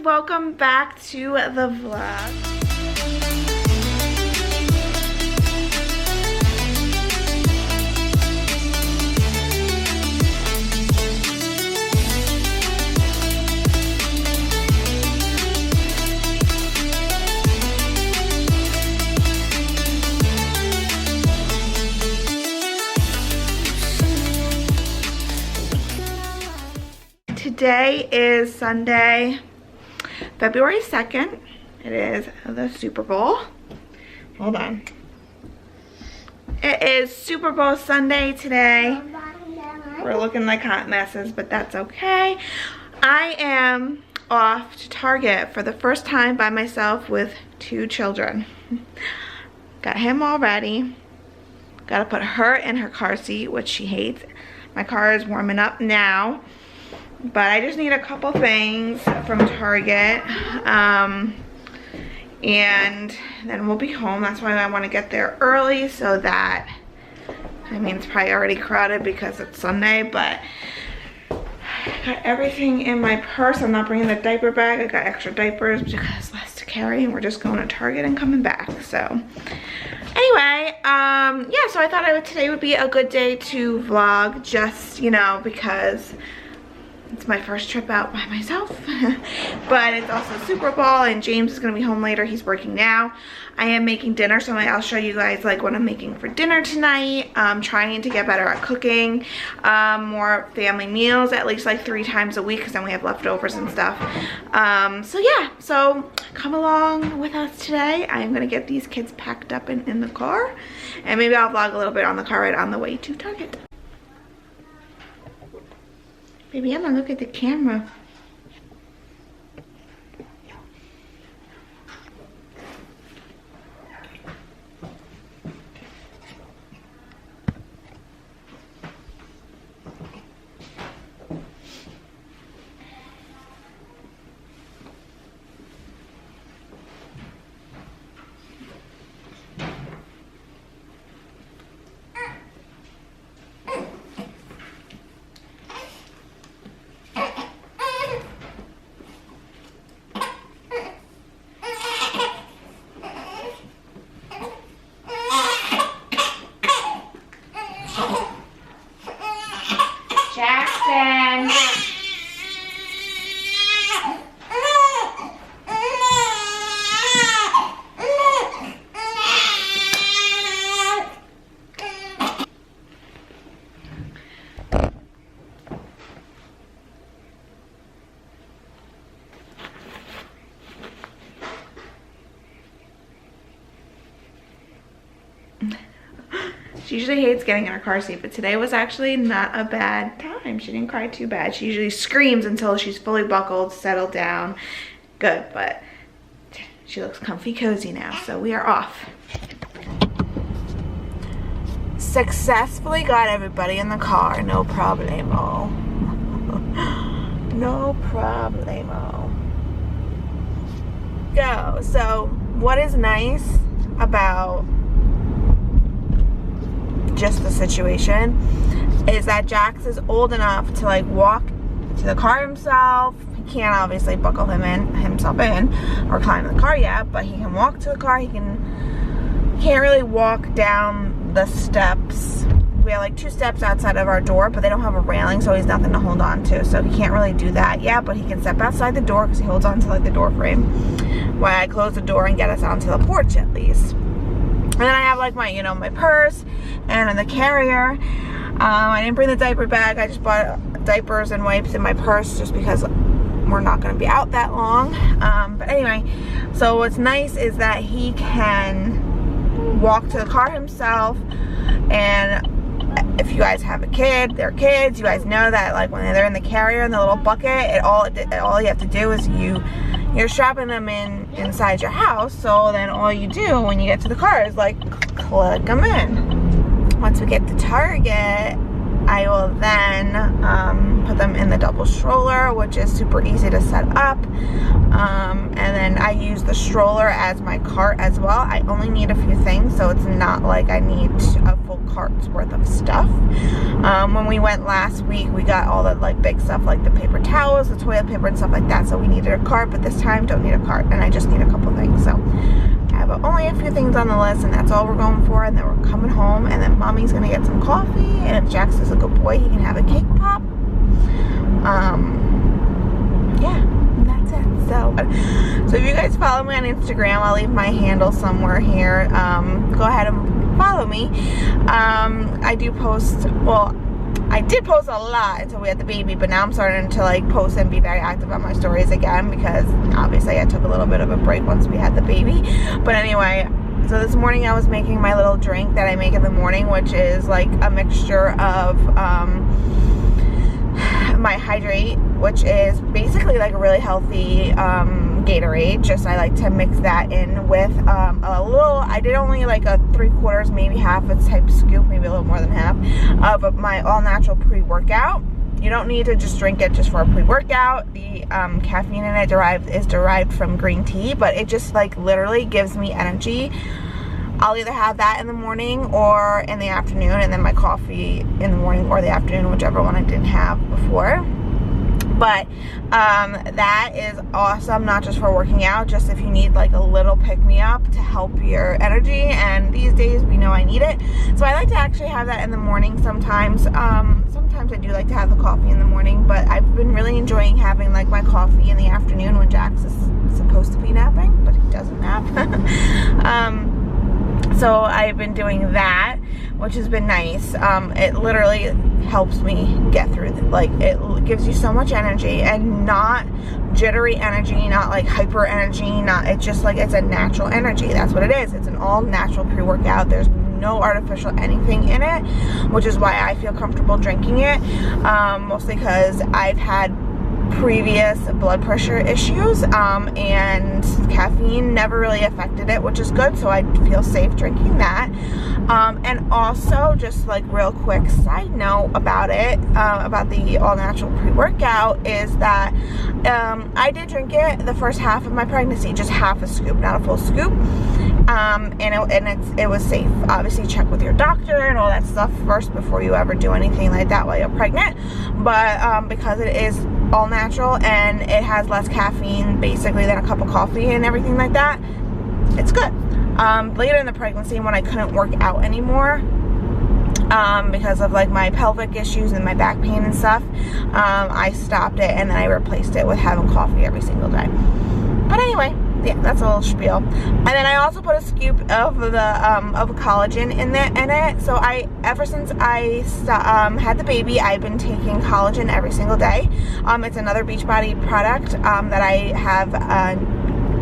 welcome back to the vlog. Today is Sunday, February 2nd. It is the Super Bowl. Hold on. It is Super Bowl Sunday today. We're looking like hot messes, but that's okay. I am off to Target for the first time by myself with 2 children. Got him all ready. Got to put her in her car seat, which she hates. My car is warming up now. But I just need a couple things from Target, and then we'll be home. That's why I want to get there early, so that, I mean, it's probably already crowded because it's Sunday, but I got everything in my purse. I'm not bringing the diaper bag. I got extra diapers because less to carry, and we're just going to Target and coming back. So anyway, yeah, so I thought today would be a good day to vlog, just, you know, because it's my first trip out by myself. But it's also Super Bowl, and James is gonna be home later. He's working now. I am making dinner, so I'll show you guys like what I'm making for dinner tonight. I'm trying to get better at cooking more family meals, at least like 3 times a week, because then we have leftovers and stuff. So yeah, so come along with us today. I'm gonna get these kids packed up in the car, and maybe I'll vlog a little bit on the car ride on the way to Target. Baby, I'm gonna look at the camera. She usually hates getting in her car seat, but today was actually not a bad time. She didn't cry too bad. She usually screams until she's fully buckled, settled down. Good, but she looks comfy cozy now, so we are off. Successfully got everybody in the car, no problemo. No problemo. Go. So what is nice about just the situation is that Jax is old enough to like walk to the car himself. He can't obviously buckle himself in or climb in the car yet, but he can walk to the car. He can't really walk down the steps. We have like 2 steps outside of our door, but they don't have a railing, so he's nothing to hold on to, so he can't really do that yet. But he can step outside the door because he holds on to like the door frame while I close the door and get us onto the porch at least. And then I have like my, you know, my purse and in the carrier. I didn't bring the diaper bag. I just bought diapers and wipes in my purse just because we're not going to be out that long. But anyway, so what's nice is that he can walk to the car himself. And if you guys have a kid, they're kids, you guys know that like when they're in the carrier in the little bucket, all you have to do is you're strapping them inside your house, so then all you do when you get to the car is like click them in. Once we get to Target, I will then put them in the double stroller, which is super easy to set up. And then I use the stroller as my cart as well. I only need a few things, so it's not like I need a full cart's worth of stuff. When we went last week, we got all the like big stuff like the paper towels, the toilet paper and stuff like that, so we needed a cart, but this time don't need a cart, and I just need a couple things. So I have only a few things on the list, and that's all we're going for, and then we're coming home, and then mommy's gonna get some coffee, and if Jax is a good boy, he can have a cake pop. Yeah, that's it. So if you guys follow me on Instagram, I'll leave my handle somewhere here. Go ahead and follow me. I do post, well, I did post a lot until we had the baby, but now I'm starting to like post and be very active on my stories again, because obviously I took a little bit of a break once we had the baby. But anyway, so this morning I was making my little drink that I make in the morning, which is like a mixture of my Hydrate, which is basically like a really healthy Gatorade. Just I like to mix that in with a little, I did only like a 3/4, maybe half a type scoop, maybe a little more than half of my all natural pre-workout. You don't need to just drink it just for a pre-workout. The caffeine in it is derived from green tea, but it just like literally gives me energy. I'll either have that in the morning or in the afternoon, and then my coffee in the morning or the afternoon, whichever one I didn't have before. But that is awesome, not just for working out, just if you need like a little pick-me-up to help your energy, and these days we know I need it. So I like to actually have that in the morning sometimes. Sometimes I do like to have the coffee in the morning, but I've been really enjoying having like my coffee in the afternoon when Jax is supposed to be napping, but he doesn't nap. So I've been doing that, which has been nice. It literally helps me get through, like it gives you so much energy, and not jittery energy, not like hyper energy, not, it's just like, it's a natural energy. That's what it is. It's an all natural pre-workout. There's no artificial anything in it, which is why I feel comfortable drinking it, mostly because I've had previous blood pressure issues, and caffeine never really affected it, which is good, so I feel safe drinking that. And also, just like real quick side note about it, about the all natural pre-workout, is that I did drink it the first half of my pregnancy, just half a scoop, not a full scoop. And it was safe. Obviously check with your doctor and all that stuff first before you ever do anything like that while you're pregnant. But because it is all natural and it has less caffeine basically than a cup of coffee and everything like that, it's good. Later in the pregnancy, when I couldn't work out anymore, because of like my pelvic issues and my back pain and stuff, I stopped it, and then I replaced it with having coffee every single day. But anyway, yeah, that's a little spiel. And then I also put a scoop of the of collagen in it. So ever since I had the baby, I've been taking collagen every single day. It's another Beachbody product that I have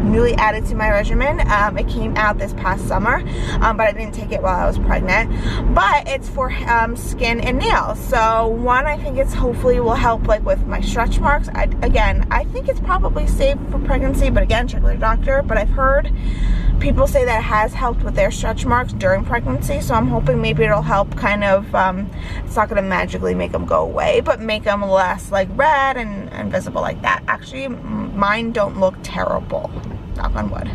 newly added to my regimen. It came out this past summer, but I didn't take it while I was pregnant. But it's for skin and nails. So one, I think it's hopefully will help like with my stretch marks. Again, I think it's probably safe for pregnancy, but again, check with your doctor. But I've heard people say that it has helped with their stretch marks during pregnancy, so I'm hoping maybe it'll help kind of, it's not going to magically make them go away, but make them less like red and visible like that. Actually, mine don't look terrible, knock on wood.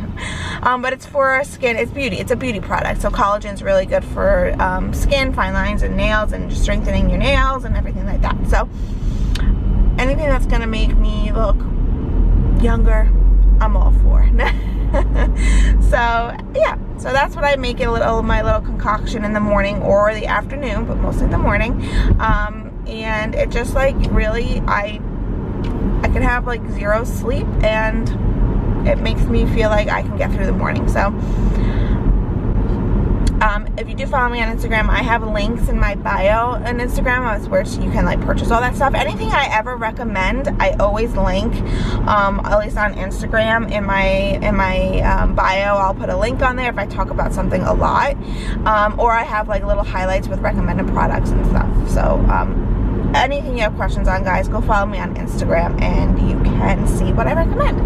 But it's for skin, it's beauty, it's a beauty product. So collagen is really good for skin, fine lines, and nails, and just strengthening your nails and everything like that. So anything that's going to make me look younger, I'm all for. So yeah, so that's what I make my little concoction in the morning or the afternoon, but mostly the morning. And it just like really, I can have like 0 sleep, and it makes me feel like I can get through the morning. So if you do follow me on Instagram, I have links in my bio on Instagram where you can like purchase all that stuff. Anything I ever recommend, I always link, at least on Instagram. In my bio, I'll put a link on there if I talk about something a lot, or I have like little highlights with recommended products and stuff. So anything you have questions on, guys, go follow me on Instagram and you can see what I recommend.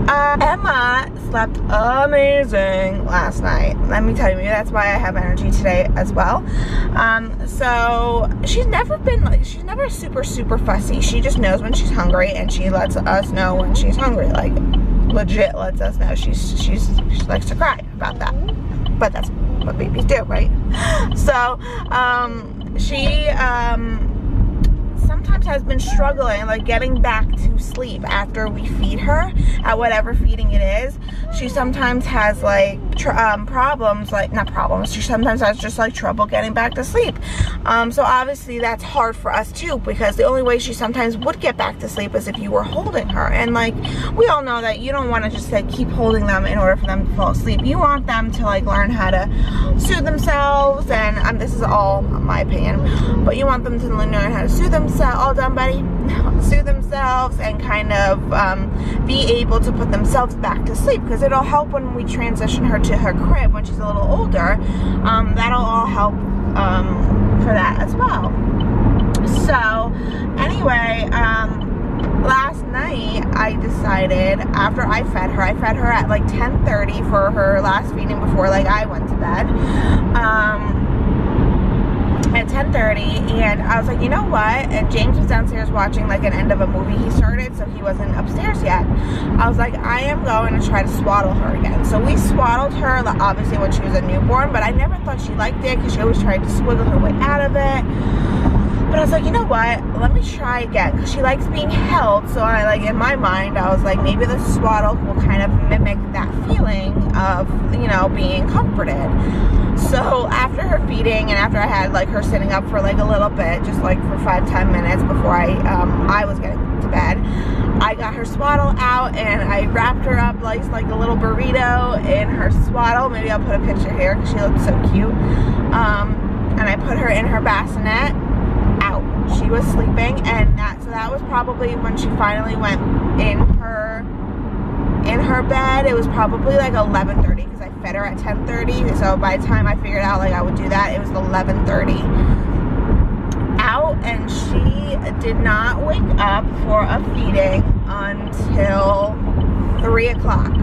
Emma slept amazing last night. Let me tell you, that's why I have energy today as well. So she's never super fussy. She just knows when she's hungry, and she lets us know when she's hungry. Like, legit lets us know. She likes to cry about that, but that's what babies do, right? So she sometimes has been struggling, like, getting back to sleep after we feed her at whatever feeding it is. She sometimes has like problems, like, not problems, she sometimes has just like trouble getting back to sleep. So obviously that's hard for us too, because the only way she sometimes would get back to sleep is if you were holding her. And like, we all know that you don't want to just like keep holding them in order for them to fall asleep. You want them to like learn how to soothe themselves, and this is all my opinion, but you want them to learn how to soothe themselves. All done, buddy? Soothe themselves and kind of be able to put themselves back to sleep, because it'll help when we transition her to her crib when she's a little older. That'll all help for that as well. So anyway, last night I decided, after I fed her at like 10:30 for her last feeding before like I went to bed. At 10:30, and I was like, you know what? And James was downstairs watching like an end of a movie he started, so he wasn't upstairs yet. I was like, I am going to try to swaddle her again. So we swaddled her, obviously when she was a newborn, but I never thought she liked it because she always tried to squiggle her way out of it. But I was like, you know what? Let me try again, because she likes being held. So I, like, in my mind, I was like, maybe the swaddle will kind of mimic that feeling of, you know, being comforted. So after her feeding, and after I had like her sitting up for like a little bit, just like for 5-10 minutes before I was getting to bed, I got her swaddle out and I wrapped her up like a little burrito in her swaddle. Maybe I'll put a picture here because she looked so cute. And I put her in her bassinet. Out. She was sleeping, and that was probably when she finally went in her bed. It was probably like 11:30 because I fed her at 10:30. So by the time I figured out like I would do that, it was 11:30 out, and she did not wake up for a feeding until 3 o'clock.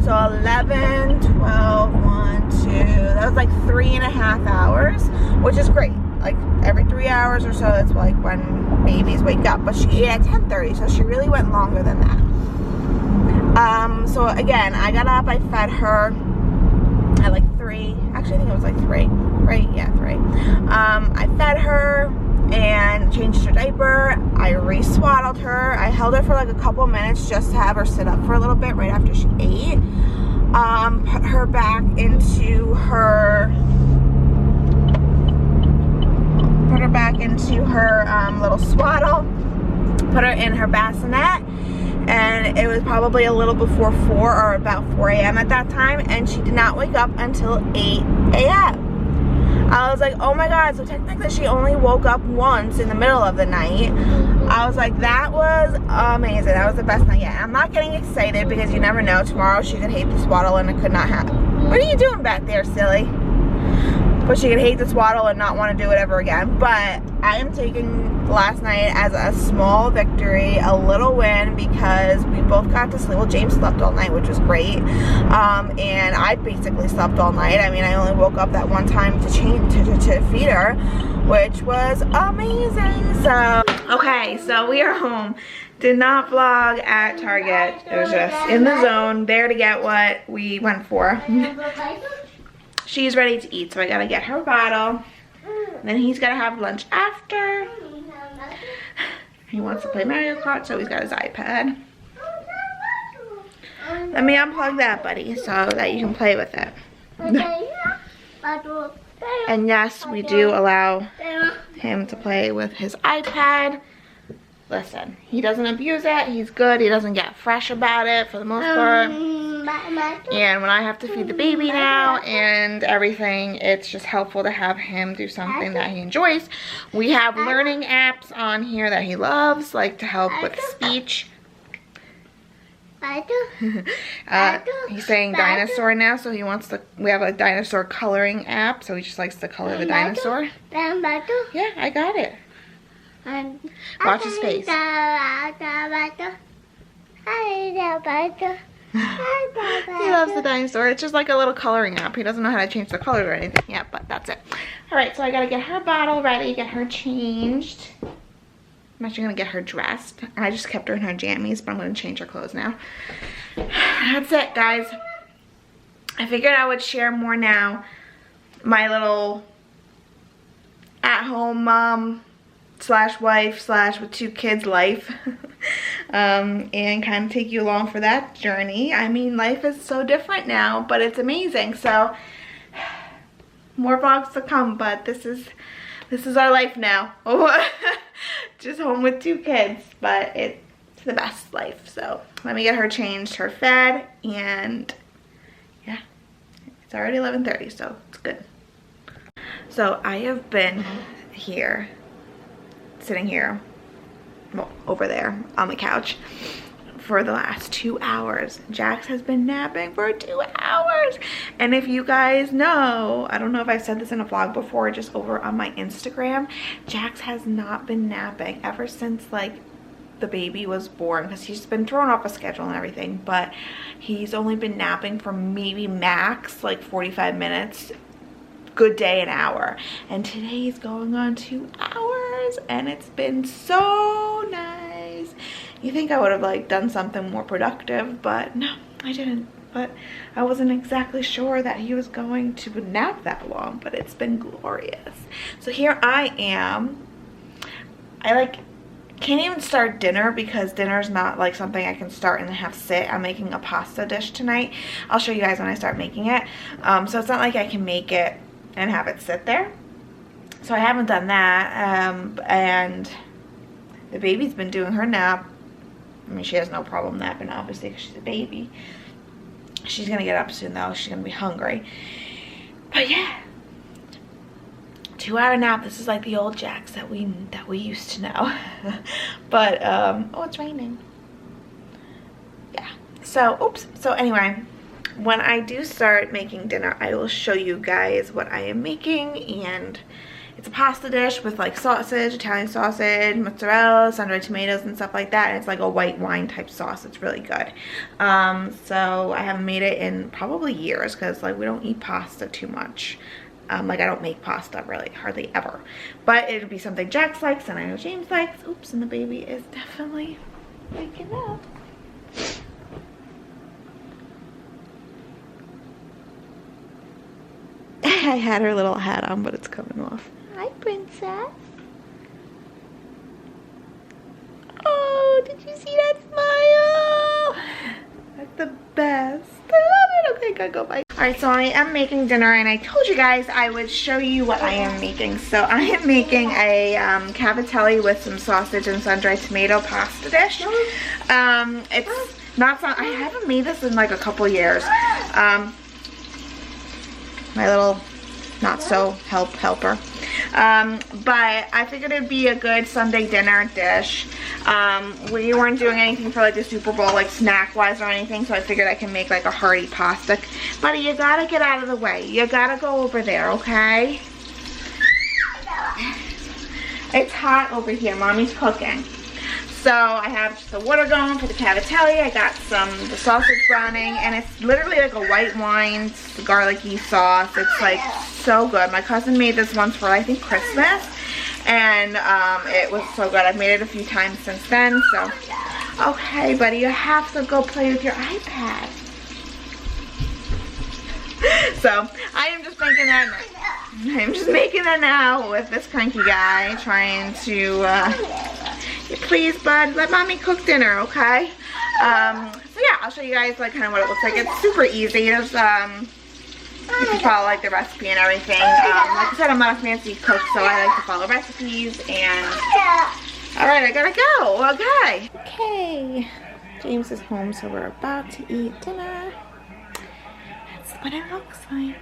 So 11, 12, 1, 2, that was like 3.5 hours, which is great. Like every 3 hours or so, that's like when babies wake up. But she ate at 10:30, so she really went longer than that. So again, I got up, I fed her at like 3. Actually, I think it was like 3, right? Yeah, 3. I fed her and changed her diaper. I re-swaddled her. I held her for like a couple minutes just to have her sit up for a little bit right after she ate. Put her back into her little swaddle, put her in her bassinet, and it was probably a little before 4 or about 4 a.m. at that time, and she did not wake up until 8 a.m. I was like, oh my god, so technically she only woke up once in the middle of the night. I was like, that was amazing. That was the best night yet. I'm not getting excited because you never know. Tomorrow she could hate the swaddle and it could not happen. What are you doing back there, silly? But she could hate the swaddle and not want to do it ever again. But I am taking last night as a small victory, a little win, because we both got to sleep. Well, James slept all night, which was great. And I basically slept all night. I mean, I only woke up that one time to feed her, which was amazing. So, okay, so we are home. Did not vlog at Target. It was just in the zone, there to get what we went for. She's ready to eat, so I gotta get her bottle. Then he's gonna have lunch after. He wants to play Mario Kart, so he's got his iPad. Let me unplug that, buddy, so that you can play with it. And yes, we do allow him to play with his iPad. Listen, he doesn't abuse it. He's good. He doesn't get fresh about it for the most part. And when I have to feed the baby now and everything, it's just helpful to have him do something that he enjoys. We have learning apps on here that he loves, like to help with speech. He's saying dinosaur now, so he wants to. We have a dinosaur coloring app, so he just likes to color the dinosaur. Yeah, I got it. Watch his face. He loves the dinosaur. It's just like a little coloring app. He doesn't know how to change the color or anything yet, but that's it. All right, so I gotta get her bottle ready, get her changed. I'm actually gonna get her dressed. I just kept her in her jammies, but I'm gonna change her clothes now. That's it, guys. I figured I would share more now my little at-home mom slash wife slash with 2 kids life. And kind of take you along for that journey. I mean, life is so different now, but it's amazing. So more vlogs to come, but this is our life now. Just home with 2 kids, but it's the best life. So let me get her changed, her fed, and yeah, it's already 11:30, so it's good. So I have been here, sitting here, well, over there on the couch for the last 2 hours. Jax has been napping for 2 hours. And if you guys know, I don't know if I've said this in a vlog before, just over on my Instagram, Jax has not been napping ever since like the baby was born, because he's been thrown off a schedule and everything, but he's only been napping for maybe max like 45 minutes. Good day, an hour, and today's going on 2 hours, and it's been so nice. You think I would have like done something more productive, but no, I didn't. But I wasn't exactly sure that he was going to nap that long, but it's been glorious. So here I am. I like can't even start dinner because dinner's not like something I can start and then have sit. I'm making a pasta dish tonight. I'll show you guys when I start making it. So it's not like I can make it and have it sit there. So I haven't done that. And the baby's been doing her nap. I mean, she has no problem napping, obviously, because she's a baby. She's gonna get up soon though. She's gonna be hungry. But yeah, 2-hour nap. This is like the old Jax that we used to know. But oh, it's raining. Yeah. So oops. So anyway, when I do start making dinner, I will show you guys what I am making. And it's a pasta dish with like sausage, Italian sausage, mozzarella, sun-dried tomatoes and stuff like that. And it's like a white wine type sauce. It's really good. So I haven't made it in probably years because like we don't eat pasta too much. Like I don't make pasta really hardly ever. But it'll be something Jax likes and I know James likes. Oops, and the baby is definitely waking up. I had her little hat on, but it's coming off. Hi, princess. Oh, did you see that smile? That's the best. I love it. Okay, gotta go bye. Alright, so I am making dinner, and I told you guys I would show you what I am making. So I am making a cavatelli with some sausage and sun-dried tomato pasta dish. It's not, I haven't made this in like a couple years. My little not so helper. But I figured it'd be a good Sunday dinner dish. We weren't doing anything for like the Super Bowl, like snack wise or anything, so I figured I can make like a hearty pasta. Buddy, you gotta get out of the way. You gotta go over there, okay? It's hot over here. Mommy's cooking. So I have just the water going for the cavatelli. I got the sausage browning, and it's literally like a white wine garlicky sauce. It's like so good. My cousin made this once for I think Christmas, and it was so good. I've made it a few times since then. So okay, buddy, you have to go play with your iPad. So I am just making that. I'm just making that now with this cranky guy trying to. Please, bud, let mommy cook dinner, okay? So yeah, I'll show you guys like kind of what it looks like. It's super easy. It's you can follow like the recipe and everything. Like I said, I'm not a fancy cook, so I like to follow recipes. And all right, I gotta go. Okay. Okay. James is home, so we're about to eat dinner. That's what it looks like.